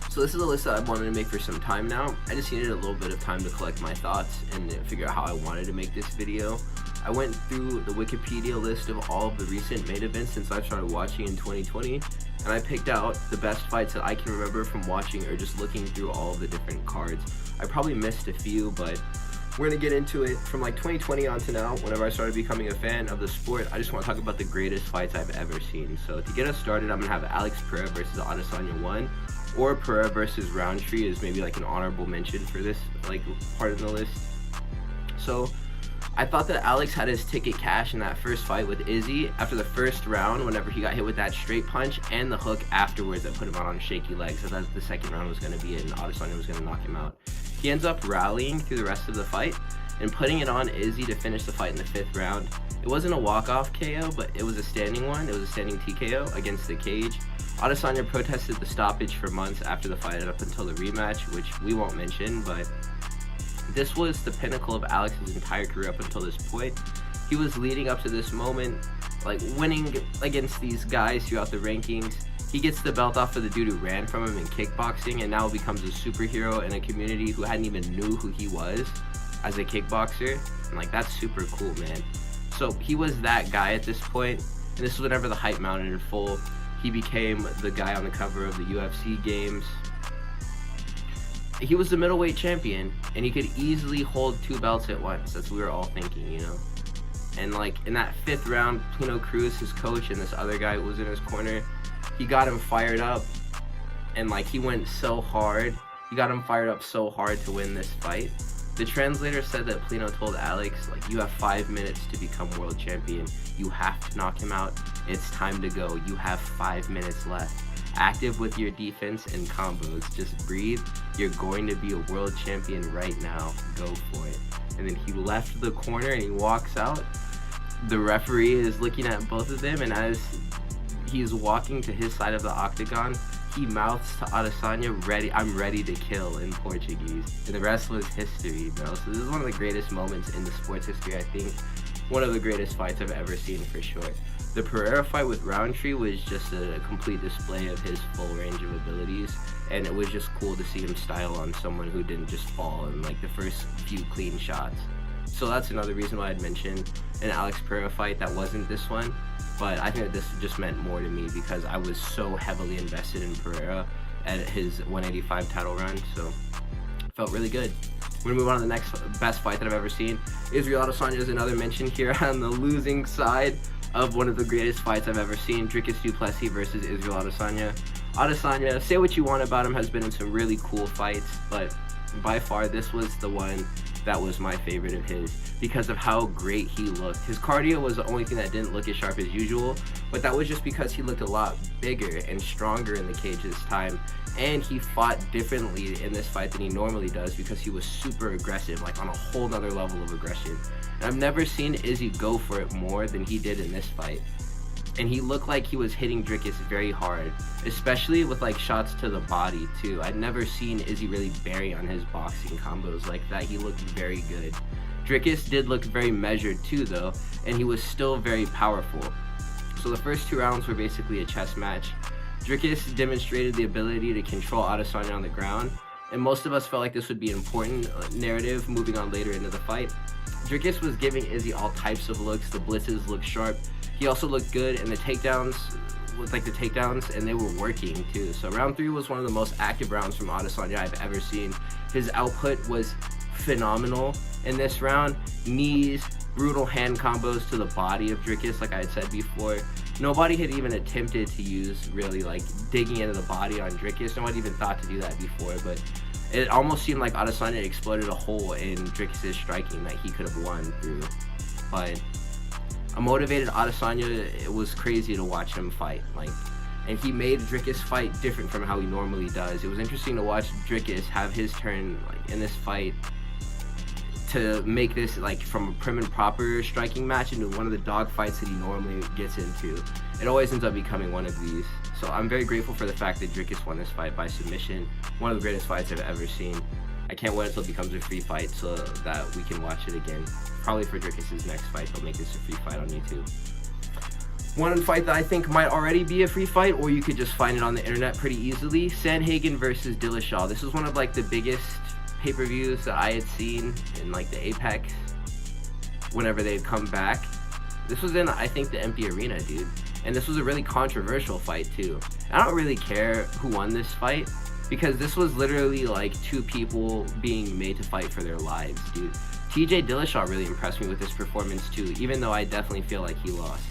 So this is a list that I've wanted to make for some time now. I just needed a little bit of time to collect my thoughts and figure out how I wanted to make this video. I went through the Wikipedia list of all of the recent main events since I started watching in 2020, and I picked out the best fights that I can remember from watching or just looking through all of the different cards. I probably missed a few, but we're gonna get into it. From like 2020 on to now, whenever I started becoming a fan of the sport, I just want to talk about the greatest fights I've ever seen. So to get us started, I'm gonna have Alex Pereira versus Adesanya 1, or Pereira versus Roundtree is maybe like an honorable mention for this like part of the list. So I thought that Alex had his ticket cash in that first fight with Izzy after the first round, whenever he got hit with that straight punch and the hook afterwards that put him out on shaky legs. So that the second round was going to be it, and Adesanya was going to knock him out. He ends up rallying through the rest of the fight and putting it on Izzy to finish the fight in the 5th round. It wasn't a walk-off KO, but it was a standing one. It was a standing TKO against the cage. Adesanya protested the stoppage for months after the fight up until the rematch, which we won't mention, but this was the pinnacle of Alex's entire career up until this point. He was leading up to this moment, like winning against these guys throughout the rankings. He gets the belt off of the dude who ran from him in kickboxing and now becomes a superhero in a community who hadn't even knew who he was as a kickboxer. And like, that's super cool, man. So he was that guy at this point, and this was whenever the hype mounted in full. He became the guy on the cover of the UFC games. He was the middleweight champion, and he could easily hold 2 belts at once, as we were all thinking, you know. And like in that 5th round, Pino Cruz, his coach, and this other guy who was in his corner, he got him fired up, and like he went so hard. He got him fired up so hard to win this fight. The translator said that Pino told Alex, like, you have 5 minutes to become world champion. You have to knock him out. It's time to go. You have 5 minutes left. Active with your defense and combos. Just breathe. You're going to be a world champion right now. Go for it. And then he left the corner and he walks out. The referee is looking at both of them, and as he's walking to his side of the octagon, he mouths to Adesanya, I'm ready to kill, in Portuguese. And the rest was history, bro. So this is one of the greatest moments in the sports history, I think. One of the greatest fights I've ever seen, for sure. The Pereira fight with Roundtree was just a complete display of his full range of abilities, and it was just cool to see him style on someone who didn't just fall in like the first few clean shots. So that's another reason why I'd mention an Alex Pereira fight that wasn't this one, but I think that this just meant more to me because I was so heavily invested in Pereira at his 185 title run, so it felt really good. We're gonna move on to the next best fight that I've ever seen. Israel Adesanya is another mention here on the losing side of one of the greatest fights I've ever seen. Dricus du Plessis versus Israel Adesanya. Adesanya, say what you want about him, has been in some really cool fights, but by far this was the one that was my favorite of his because of how great he looked. His cardio was the only thing that didn't look as sharp as usual, but that was just because he looked a lot bigger and stronger in the cage this time, and he fought differently in this fight than he normally does because he was super aggressive, like on a whole nother level of aggression. And I've never seen Izzy go for it more than he did in this fight. And he looked like he was hitting Dricus very hard, especially with like shots to the body too. I'd never seen Izzy really bury on his boxing combos like that. He looked very good. Dricus did look very measured too though, and he was still very powerful. So the first 2 rounds were basically a chess match. Dricus demonstrated the ability to control Adesanya on the ground, and most of us felt like this would be an important narrative moving on later into the fight. Dricus was giving Izzy all types of looks. The blitzes looked sharp. He also looked good, and the takedowns, and they were working too. So round 3 was one of the most active rounds from Adesanya I've ever seen. His output was phenomenal in this round. Knees, brutal hand combos to the body of Dricus, like I had said before. Nobody had even attempted to use really like digging into the body on Dricus. Nobody even thought to do that before, but it almost seemed like Adesanya exploded a hole in Dricus' striking that he could have won through. But a motivated Adesanya, it was crazy to watch him fight. And he made Dricus fight different from how he normally does. It was interesting to watch Dricus have his turn in this fight to make this from a prim and proper striking match into one of the dog fights that he normally gets into. It always ends up becoming one of these. So I'm very grateful for the fact that Dricus won this fight by submission. One of the greatest fights I've ever seen. I can't wait until it becomes a free fight so that we can watch it again. Probably for Dricus' next fight, they'll make this a free fight on YouTube. One fight that I think might already be a free fight, or you could just find it on the internet pretty easily. Sandhagen versus Dillashaw. This was one of like the biggest pay-per-views that I had seen in like the Apex whenever they'd come back. This was in, I think, the empty arena, dude. And this was a really controversial fight too. I don't really care who won this fight, because this was literally like two people being made to fight for their lives, dude. TJ Dillashaw really impressed me with this performance too, even though I definitely feel like he lost.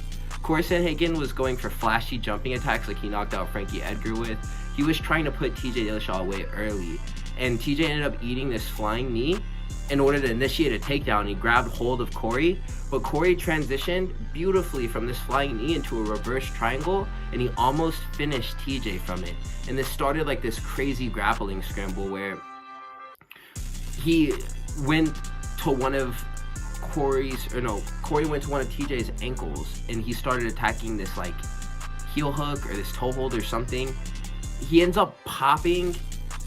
Corey Sandhagen was going for flashy jumping attacks like he knocked out Frankie Edgar with. He was trying to put TJ Dillashaw away early, and TJ ended up eating this flying knee in order to initiate a takedown. He grabbed hold of Corey, but Corey transitioned beautifully from this flying knee into a reverse triangle, and he almost finished TJ from it. And this started like this crazy grappling scramble where he went to one of Corey went to one of TJ's ankles, and he started attacking this like heel hook or this toe hold or something. He ends up popping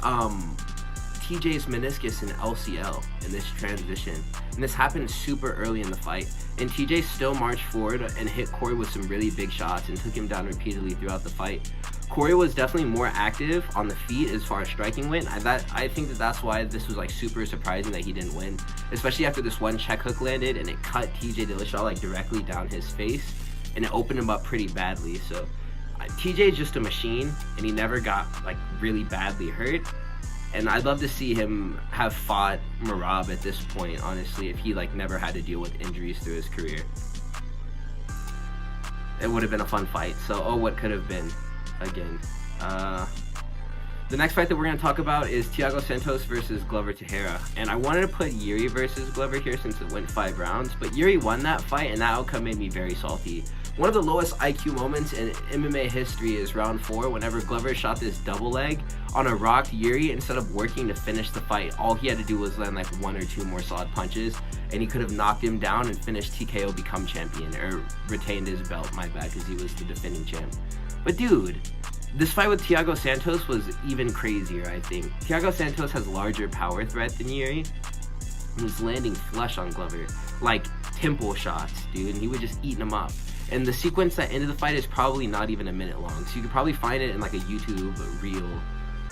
TJ's meniscus and LCL in this transition, and this happened super early in the fight, and TJ still marched forward and hit Corey with some really big shots and took him down repeatedly throughout the fight. Corey was definitely more active on the feet as far as striking went. I think that's why this was like super surprising that he didn't win, especially after this one check hook landed and it cut TJ Dillashaw like directly down his face, and it opened him up pretty badly. So TJ is just a machine, and he never got like really badly hurt. And I'd love to see him have fought Merab at this point, honestly, if he like never had to deal with injuries through his career. It would have been a fun fight. So, what could have been again. The next fight that we're going to talk about is Thiago Santos versus Glover Teixeira. And I wanted to put Yuri versus Glover here since it went 5 rounds, but Yuri won that fight, and that outcome made me very salty. One of the lowest IQ moments in MMA history is round 4, whenever Glover shot this double leg on a rocked Yuri. Instead of working to finish the fight, all he had to do was land like 1 or 2 more solid punches, and he could have knocked him down and finished TKO, become champion, or retained his belt, my bad, because he was the defending champ. But dude, this fight with Thiago Santos was even crazier, I think. Thiago Santos has larger power threat than Yuri. He was landing flush on Glover, like temple shots, dude, and he was just eating them up. And the sequence that ended the fight is probably not even a minute long, so you could probably find it in like a YouTube reel,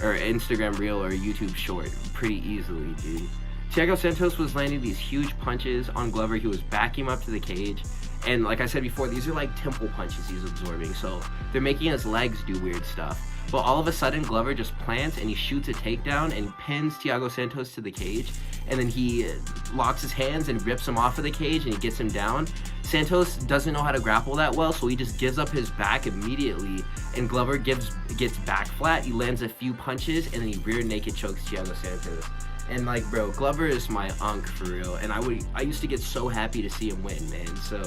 or Instagram reel, or a YouTube short pretty easily, dude. Thiago Santos was landing these huge punches on Glover. He was backing him up to the cage. And like I said before, these are like temple punches he's absorbing, so they're making his legs do weird stuff. But all of a sudden, Glover just plants and he shoots a takedown and pins Thiago Santos to the cage. And then he locks his hands and rips him off of the cage and he gets him down. Santos doesn't know how to grapple that well, so he just gives up his back immediately. And Glover gets back flat. He lands a few punches and then he rear naked chokes Thiago Santos. And like, bro, Glover is my unk for real. And I used to get so happy to see him win, man. So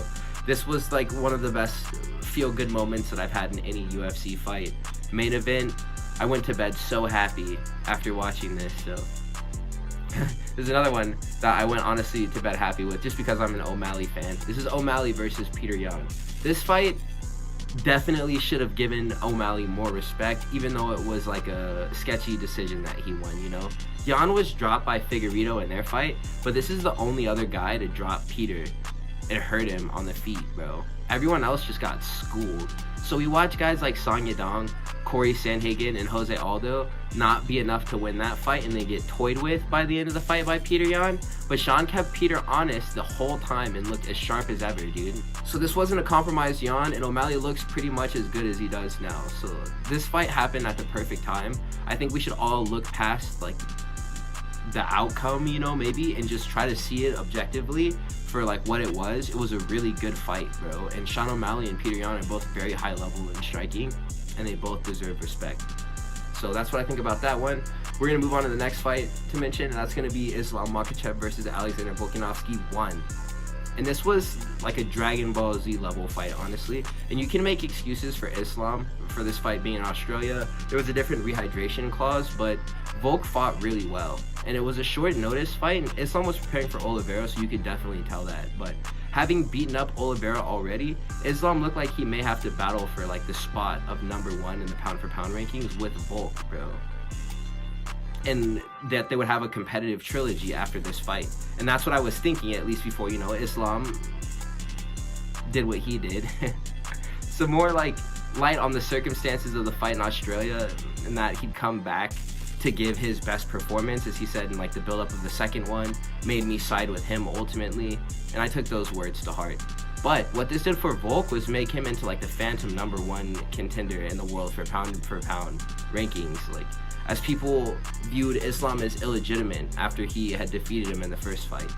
this was like one of the best feel-good moments that I've had in any UFC fight. Main event, I went to bed so happy after watching this. So there's another one that I went honestly to bed happy with, just because I'm an O'Malley fan. This is O'Malley versus Petr Yan. This fight definitely should have given O'Malley more respect, even though it was like a sketchy decision that he won, you know? Yan was dropped by Figueiredo in their fight, but this is the only other guy to drop Petr and hurt him on the feet, bro. Everyone else just got schooled. So we watch guys like Song Yadong, Corey Sandhagen, and Jose Aldo not be enough to win that fight, and they get toyed with by the end of the fight by Petr Yan. But Sean kept Petr honest the whole time and looked as sharp as ever, dude. So this wasn't a compromised Yan, and O'Malley looks pretty much as good as he does now. So this fight happened at the perfect time. I think we should all look past like the outcome, you know, maybe, and just try to see it objectively for like what it was. It was a really good fight, bro. And Sean O'Malley and Petr Yan are both very high level in striking, and they both deserve respect. So that's what I think about that one. We're gonna move on to the next fight to mention, and that's gonna be Islam Makachev versus Alexander Volkanovski 1. And this was like a Dragon Ball Z level fight, honestly. And you can make excuses for Islam for this fight being in Australia. There was a different rehydration clause, but Volk fought really well. And it was a short notice fight, and Islam was preparing for Oliveira, so you could definitely tell that. But having beaten up Oliveira already, Islam looked like he may have to battle for like the spot of #1 in the pound for pound rankings with Volk, bro. And that they would have a competitive trilogy after this fight. And that's what I was thinking, at least before, you know, Islam did what he did. some more like light on the circumstances of the fight in Australia, and that he'd come back to give his best performance, as he said in like the build-up of the second one, made me side with him ultimately, and I took those words to heart. But what this did for Volk was make him into like the phantom #1 contender in the world for pound rankings, like as people viewed Islam as illegitimate after he had defeated him in the first fight.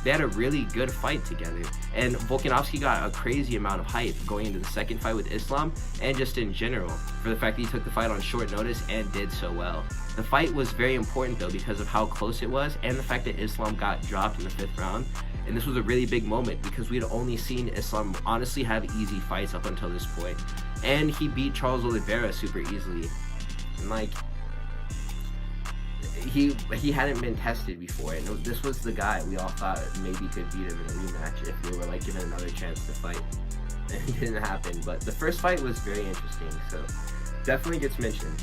They had a really good fight together, and Volkanovski got a crazy amount of hype going into the second fight with Islam, and just in general, for the fact that he took the fight on short notice and did so well. The fight was very important though because of how close it was, and the fact that Islam got dropped in the 5th round, and this was a really big moment because we had only seen Islam honestly have easy fights up until this point, and he beat Charles Oliveira super easily, and like, he hadn't been tested before, and this was the guy we all thought maybe could beat him in a rematch if they were like given another chance to fight. And it didn't happen, but the first fight was very interesting, so definitely gets mentioned.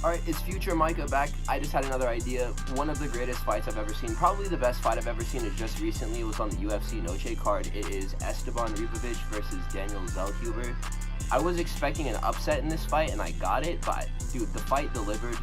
Alright, it's Future Micah back. I just had another idea. One of the greatest fights I've ever seen, probably the best fight I've ever seen, is just recently. It was on the UFC Noche card. It is Esteban Ribovics versus Daniel Zellhuber. I was expecting an upset in this fight, and I got it, but dude, the fight delivered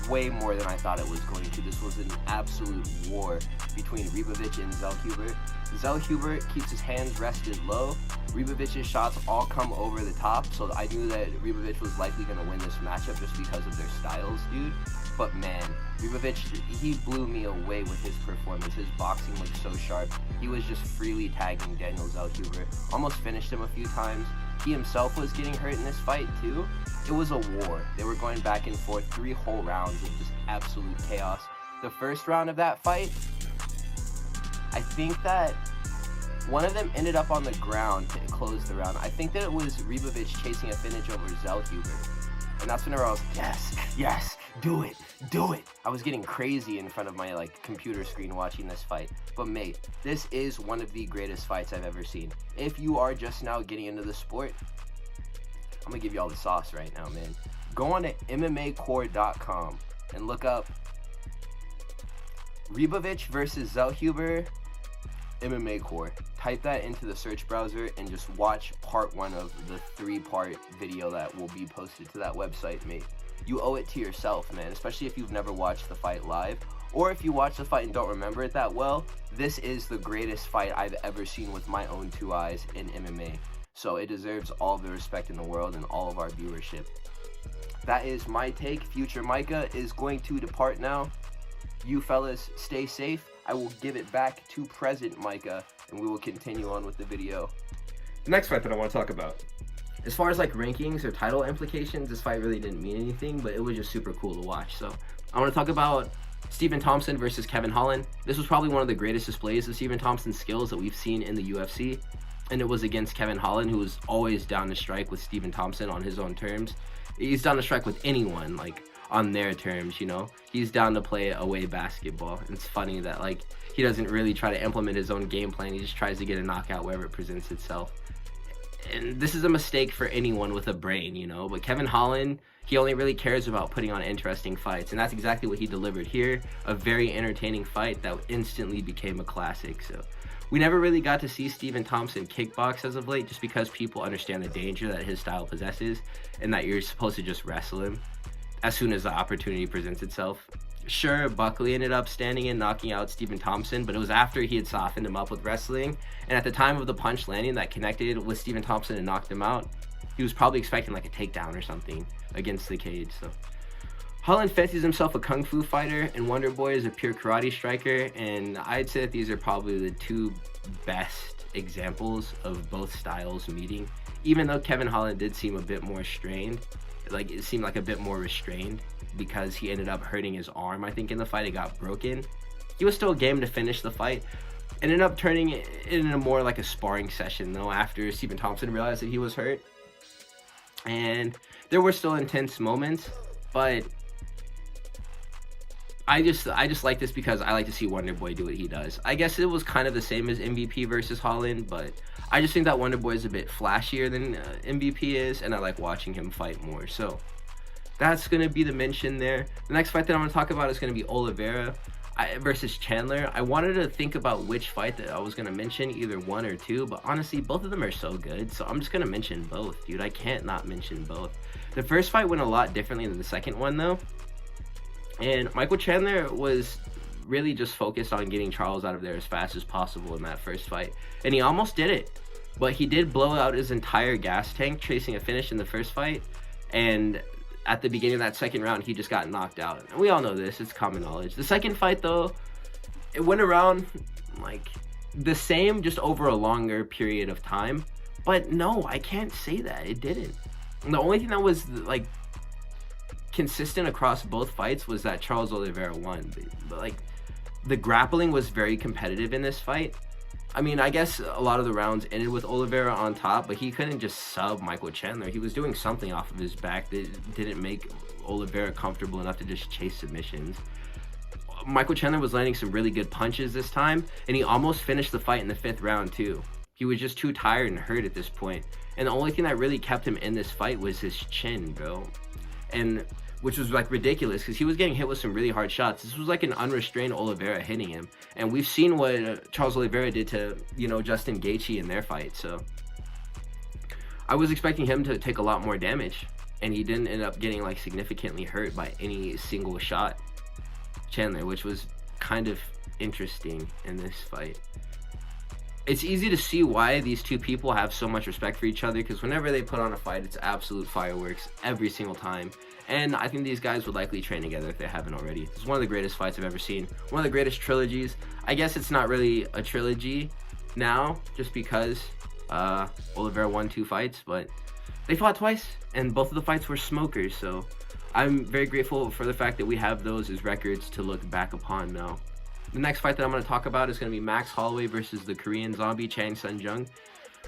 way more than I thought it was going to. This was an absolute war between Ribovics and Zellhuber. Zellhuber keeps his hands rested low. Ribovic's shots all come over the top, so I knew that Ribovics was likely going to win this matchup just because of their styles, dude. But man, Ribovics, he blew me away with his performance. His boxing looked so sharp. He was just freely tagging Daniel Zellhuber. Almost finished him a few times. He himself was getting hurt in this fight too. It was a war. They were going back and forth 3 whole rounds of just absolute chaos. The first round of that fight, I think that one of them ended up on the ground to close the round. I think that it was Ribovics chasing a finish over Zellhuber. And that's whenever I was like, yes, do it. I was getting crazy in front of my like computer screen watching this fight. But mate, this is one of the greatest fights I've ever seen. If you are just now getting into the sport, I'm gonna give you all the sauce right now, man. Go on to MMAcore.com and look up Ribovics versus Zellhuber MMA Core. Type that into the search browser and just watch part 1 of the 3-part video that will be posted to that website, mate. You owe it to yourself, man, especially if you've never watched the fight live, or if you watch the fight and don't remember it that well. This is the greatest fight I've ever seen with my own 2 eyes in MMA. So it deserves all the respect in the world and all of our viewership. That is my take. Future Micah is going to depart now. You fellas stay safe. I will give it back to present Micah, and we will continue on with the video. The next fight that I want to talk about, as far as like rankings or title implications, this fight really didn't mean anything, but it was just super cool to watch. So I want to talk about Stephen Thompson versus Kevin Holland. This was probably one of the greatest displays of Stephen Thompson's skills that we've seen in the UFC, and it was against Kevin Holland, who was always down to strike with Stephen Thompson on his own terms. He's down to strike with anyone, like on their terms, you know. He's down to play away basketball. And it's funny that like he doesn't really try to implement his own game plan. He just tries to get a knockout wherever it presents itself. And this is a mistake for anyone with a brain, you know. But Kevin Holland, he only really cares about putting on interesting fights, and that's exactly what he delivered here. A very entertaining fight that instantly became a classic. So we never really got to see Stephen Thompson kickbox as of late, just because people understand the danger that his style possesses and that you're supposed to just wrestle him as soon as the opportunity presents itself. Sure, Buckley ended up standing and knocking out Stephen Thompson, but it was after he had softened him up with wrestling, and at the time of the punch landing that connected with Stephen Thompson and knocked him out, he was probably expecting like a takedown or something against the cage. So Holland fancies himself a kung fu fighter, and Wonder Boy is a pure karate striker, and I'd say that these are probably the 2 best examples of both styles meeting. Even though Kevin Holland did seem a bit more strained, like it seemed like a bit more restrained, because he ended up hurting his arm, I think, in the fight. It got broken. He was still game to finish the fight. Ended up turning it into more like a sparring session, though, after Stephen Thompson realized that he was hurt. And there were still intense moments, but I just like this because I like to see Wonder Boy do what he does. I guess it was kind of the same as MVP versus Holland, but I just think that Wonder Boy is a bit flashier than MVP is, and I like watching him fight more. So that's going to be the mention there. The next fight that I'm going to talk about is going to be Oliveira. versus Chandler, I wanted to think about which fight that I was going to mention, either one or two, but honestly, both of them are so good, so I'm just going to mention both, dude. I can't not mention both. The first fight went a lot differently than the second one, though, and Michael Chandler was really just focused on getting Charles out of there as fast as possible in that first fight, and he almost did it, but he did blow out his entire gas tank chasing a finish in the first fight, and at the beginning of that second round, he just got knocked out. And we all know this, it's common knowledge. The second fight, though, it went around like the same, just over a longer period of time, but no, I can't say that, it didn't. And the only thing that was like consistent across both fights was that Charles Oliveira won, but like the grappling was very competitive in this fight. I mean, I guess a lot of the rounds ended with Oliveira on top, but he couldn't just sub Michael Chandler. He was doing something off of his back that didn't make Oliveira comfortable enough to just chase submissions. Michael Chandler was landing some really good punches this time, and he almost finished the fight in the 5th round too. He was just too tired and hurt at this point. And the only thing that really kept him in this fight was his chin, bro. And which was like ridiculous because he was getting hit with some really hard shots. This was like an unrestrained Oliveira hitting him, and we've seen what Charles Oliveira did to, you know, Justin Gaethje in their fight. So I was expecting him to take a lot more damage, and he didn't end up getting like significantly hurt by any single shot, Chandler, which was kind of interesting in this fight. It's easy to see why these two people have so much respect for each other, because whenever they put on a fight, it's absolute fireworks every single time. And I think these guys would likely train together if they haven't already. It's one of the greatest fights I've ever seen. One of the greatest trilogies. I guess it's not really a trilogy now, just because Oliveira won 2 fights, but they fought twice, and both of the fights were smokers. So I'm very grateful for the fact that we have those as records to look back upon now. The next fight that I'm going to talk about is going to be Max Holloway versus the Korean zombie Chang Jung.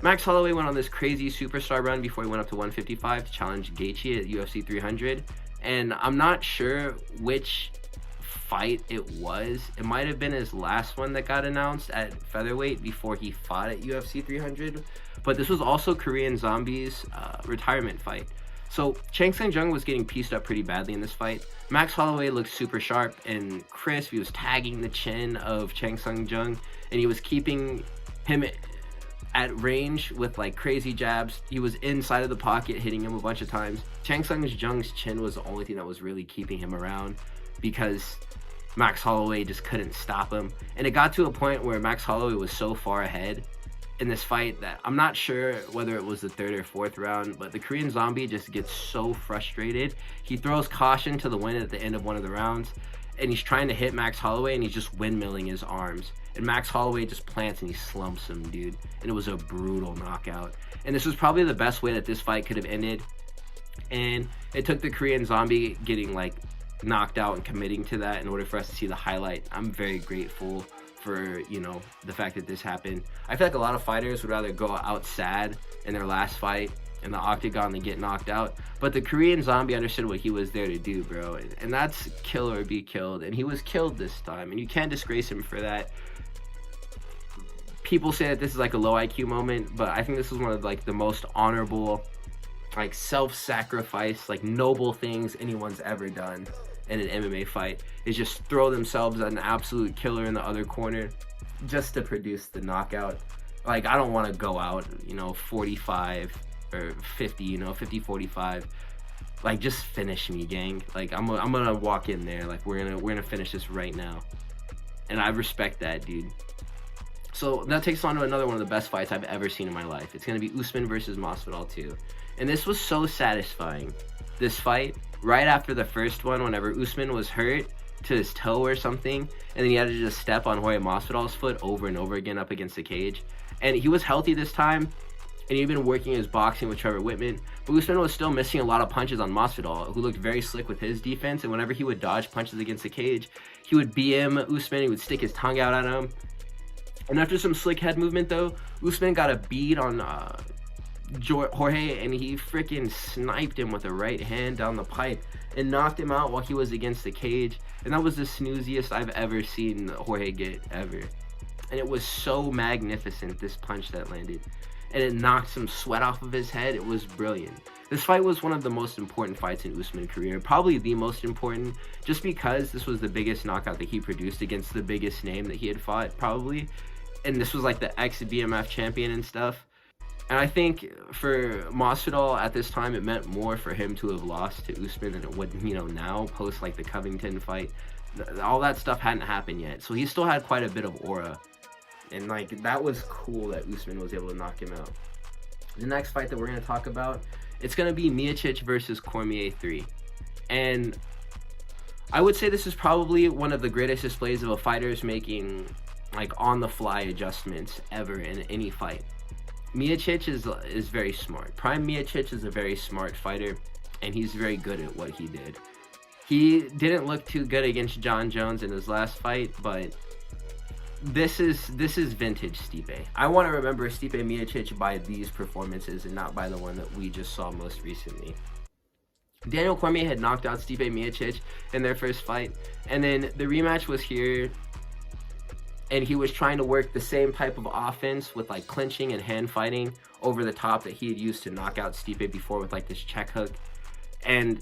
Max Holloway went on this crazy superstar run before he went up to 155 to challenge Gaethje at UFC 300. And I'm not sure which fight it was. It might have been his last one that got announced at featherweight before he fought at UFC 300. But this was also Korean Zombie's retirement fight. So Chang Jung was getting pieced up pretty badly in this fight. Max Holloway looked super sharp and crisp. He was tagging the chin of Chang Jung, and he was keeping him at range with like crazy jabs. He was inside of the pocket hitting him a bunch of times. Chang Jung's chin was the only thing that was really keeping him around, because Max Holloway just couldn't stop him. And it got to a point where Max Holloway was so far ahead in this fight that I'm not sure whether it was the 3rd or 4th round, but the Korean Zombie just gets so frustrated. He throws caution to the wind at the end of one of the rounds, and he's trying to hit Max Holloway, and he's just windmilling his arms. And Max Holloway just plants and he slumps him, dude. And it was a brutal knockout. And this was probably the best way that this fight could have ended. And it took the Korean Zombie getting like knocked out and committing to that in order for us to see the highlight. I'm very grateful for, you know, the fact that this happened. I feel like a lot of fighters would rather go out sad in their last fight in the octagon than get knocked out. But the Korean Zombie understood what he was there to do, bro. And that's kill or be killed. And he was killed this time. And you can't disgrace him for that. People say that this is like a low IQ moment, but I think this is one of like the most honorable, like self-sacrifice, like noble things anyone's ever done in an MMA fight, is just throw themselves at an absolute killer in the other corner just to produce the knockout. Like, I don't want to go out, you know, 45 or 50, you know, 50-45. Like, just finish me, gang. Like, I'm gonna walk in there, like, we're gonna finish this right now. And I respect that, dude. So that takes us on to another one of the best fights I've ever seen in my life. It's gonna be Usman versus Masvidal 2. And this was so satisfying. This fight, right after the first one, whenever Usman was hurt to his toe or something, and then he had to just step on Jorge Masvidal's foot over and over again up against the cage. And he was healthy this time, and he'd been working his boxing with Trevor Whitman, but Usman was still missing a lot of punches on Masvidal, who looked very slick with his defense, and whenever he would dodge punches against the cage, he would BM Usman, he would stick his tongue out at him. And after some slick head movement though, Usman got a bead on Jorge, and he freaking sniped him with a right hand down the pipe and knocked him out while he was against the cage. And that was the snooziest I've ever seen Jorge get ever. And it was so magnificent, this punch that landed. and it knocked some sweat off of his head. It was brilliant. This fight was one of the most important fights in Usman's career, probably the most important, just because this was the biggest knockout that he produced against the biggest name that he had fought, probably. And this was like the ex-BMF champion and stuff. And I think for Masvidal at this time, it meant more for him to have lost to Usman than it would, you know, now, post like the Covington fight. All that stuff hadn't happened yet, so he still had quite a bit of aura. And like, that was cool that Usman was able to knock him out. The next fight that we're going to talk about, it's going to be Miocic versus Cormier 3. And I would say this is probably one of the greatest displays of a fighter's making like on-the-fly adjustments ever in any fight. Miocic is very smart. Prime Miocic is a very smart fighter, and he's very good at what he did. He didn't look too good against Jon Jones in his last fight, but this is vintage Stipe. I want to remember Stipe Miocic by these performances and not by the one that we just saw most recently. Daniel Cormier had knocked out Stipe Miocic in their first fight, and then the rematch was here, and he was trying to work the same type of offense with like clinching and hand fighting over the top that he had used to knock out Stipe before with like this check hook. And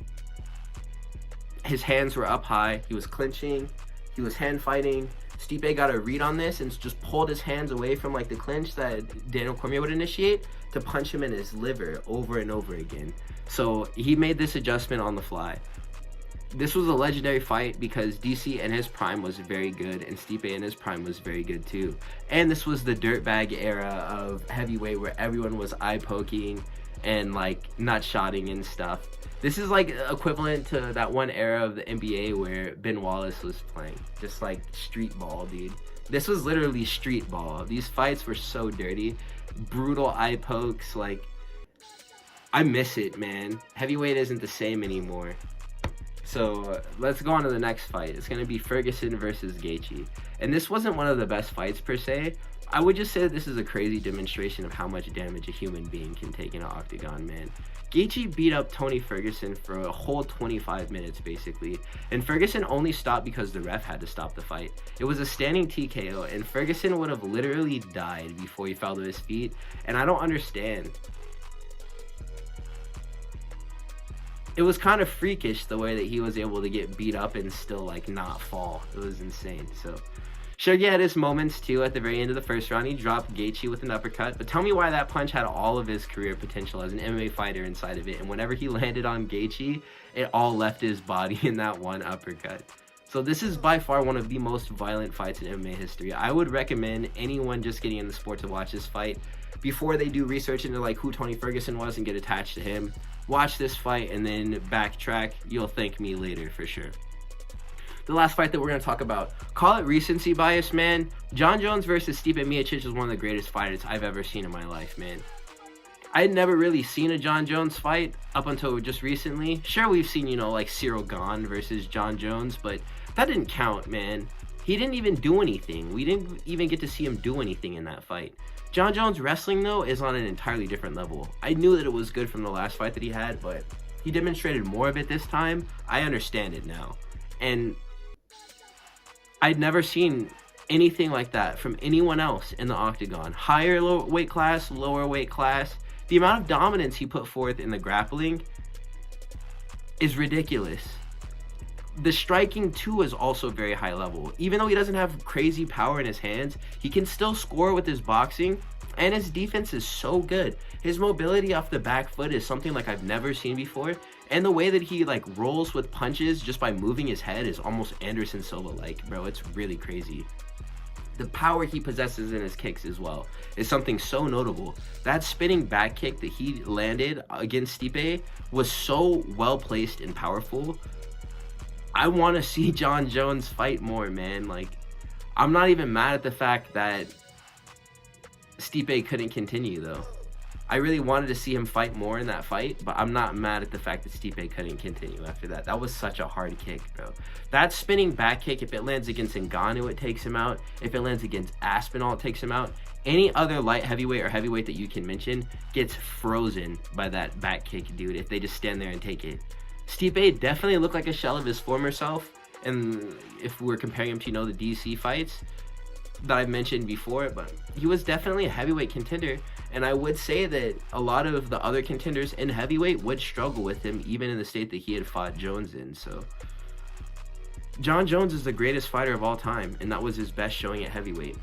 his hands were up high, he was clinching, he was hand fighting. Stipe got a read on this and just pulled his hands away from like the clinch that Daniel Cormier would initiate to punch him in his liver over and over again. So he made this adjustment on the fly. This was a legendary fight because DC in his prime was very good, and Stipe in his prime was very good too. And this was the dirtbag era of heavyweight where everyone was eye poking and like nut shotting and stuff. This is like equivalent to that one era of the NBA where Ben Wallace was playing, just like street ball, dude. This was literally street ball. These fights were so dirty, brutal eye pokes. Like, I miss it, man. Heavyweight isn't the same anymore. So let's go on to the next fight. It's going to be Ferguson versus Gaethje. And this wasn't one of the best fights per se. I would just say that this is a crazy demonstration of how much damage a human being can take in an octagon, man. Gaethje beat up Tony Ferguson for a whole 25 minutes, basically. And Ferguson only stopped because the ref had to stop the fight. It was a standing TKO, and Ferguson would have literally died before he fell to his feet. And I don't understand. It was kind of freakish the way that he was able to get beat up and still like not fall. It was insane. So Suge had his moments too. At the very end of the first round, he dropped Gaethje with an uppercut. But tell me why that punch had all of his career potential as an MMA fighter inside of it. And whenever he landed on Gaethje, it all left his body in that one uppercut. So this is by far one of the most violent fights in MMA history. I would recommend anyone just getting in the sport to watch this fight before they do research into like who Tony Ferguson was and get attached to him. Watch this fight and then backtrack. You'll thank me later for sure. The last fight that we're going to talk about, call it recency bias, man. Jon Jones versus Stipe Miocic is one of the greatest fighters I've ever seen in my life, man. I had never really seen a Jon Jones fight up until just recently. Sure, we've seen, you know, like Cyril Gane versus Jon Jones, but that didn't count, man. He didn't even do anything. We didn't even get to see him do anything in that fight. Jon Jones' wrestling, though, is on an entirely different level. I knew that it was good from the last fight that he had, but he demonstrated more of it this time. I understand it now. And I'd never seen anything like that from anyone else in the octagon. Higher weight class, lower weight class. The amount of dominance he put forth in the grappling is ridiculous. The striking too is also very high level. Even though he doesn't have crazy power in his hands, he can still score with his boxing, and his defense is so good. His mobility off the back foot is something like I've never seen before, and the way that he like rolls with punches just by moving his head is almost Anderson Silva-like, bro. It's really crazy. The power he possesses in his kicks as well is something so notable. That spinning back kick that he landed against Stipe was so well placed and powerful. I want to see Jon Jones fight more, man. Like, I'm not even mad at the fact that Stipe couldn't continue, though. I really wanted to see him fight more in that fight, but I'm not mad at the fact that Stipe couldn't continue after that. That was such a hard kick, bro. That spinning back kick, if it lands against Ngannou, it takes him out. If it lands against Aspinall, it takes him out. Any other light heavyweight or heavyweight that you can mention gets frozen by that back kick, dude, if they just stand there and take it. Stipe definitely looked like a shell of his former self, and if we're comparing him to, you know, the DC fights, that I've mentioned before, but he was definitely a heavyweight contender. And I would say that a lot of the other contenders in heavyweight would struggle with him, even in the state that he had fought Jones in. So Jon Jones is the greatest fighter of all time, and that was his best showing at heavyweight.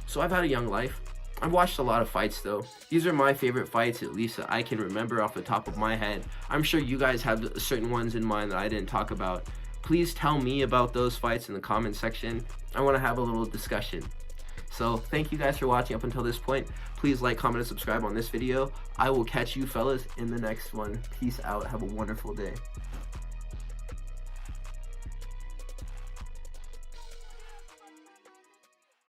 So I've had a young life. I've watched a lot of fights though. These are my favorite fights, at least that I can remember off the top of my head. I'm sure you guys have certain ones in mind that I didn't talk about. Please tell me about those fights in the comment section. I want to have a little discussion. So thank you guys for watching up until this point. Please like, comment, and subscribe on this video. I will catch you fellas in the next one. Peace out. Have a wonderful day.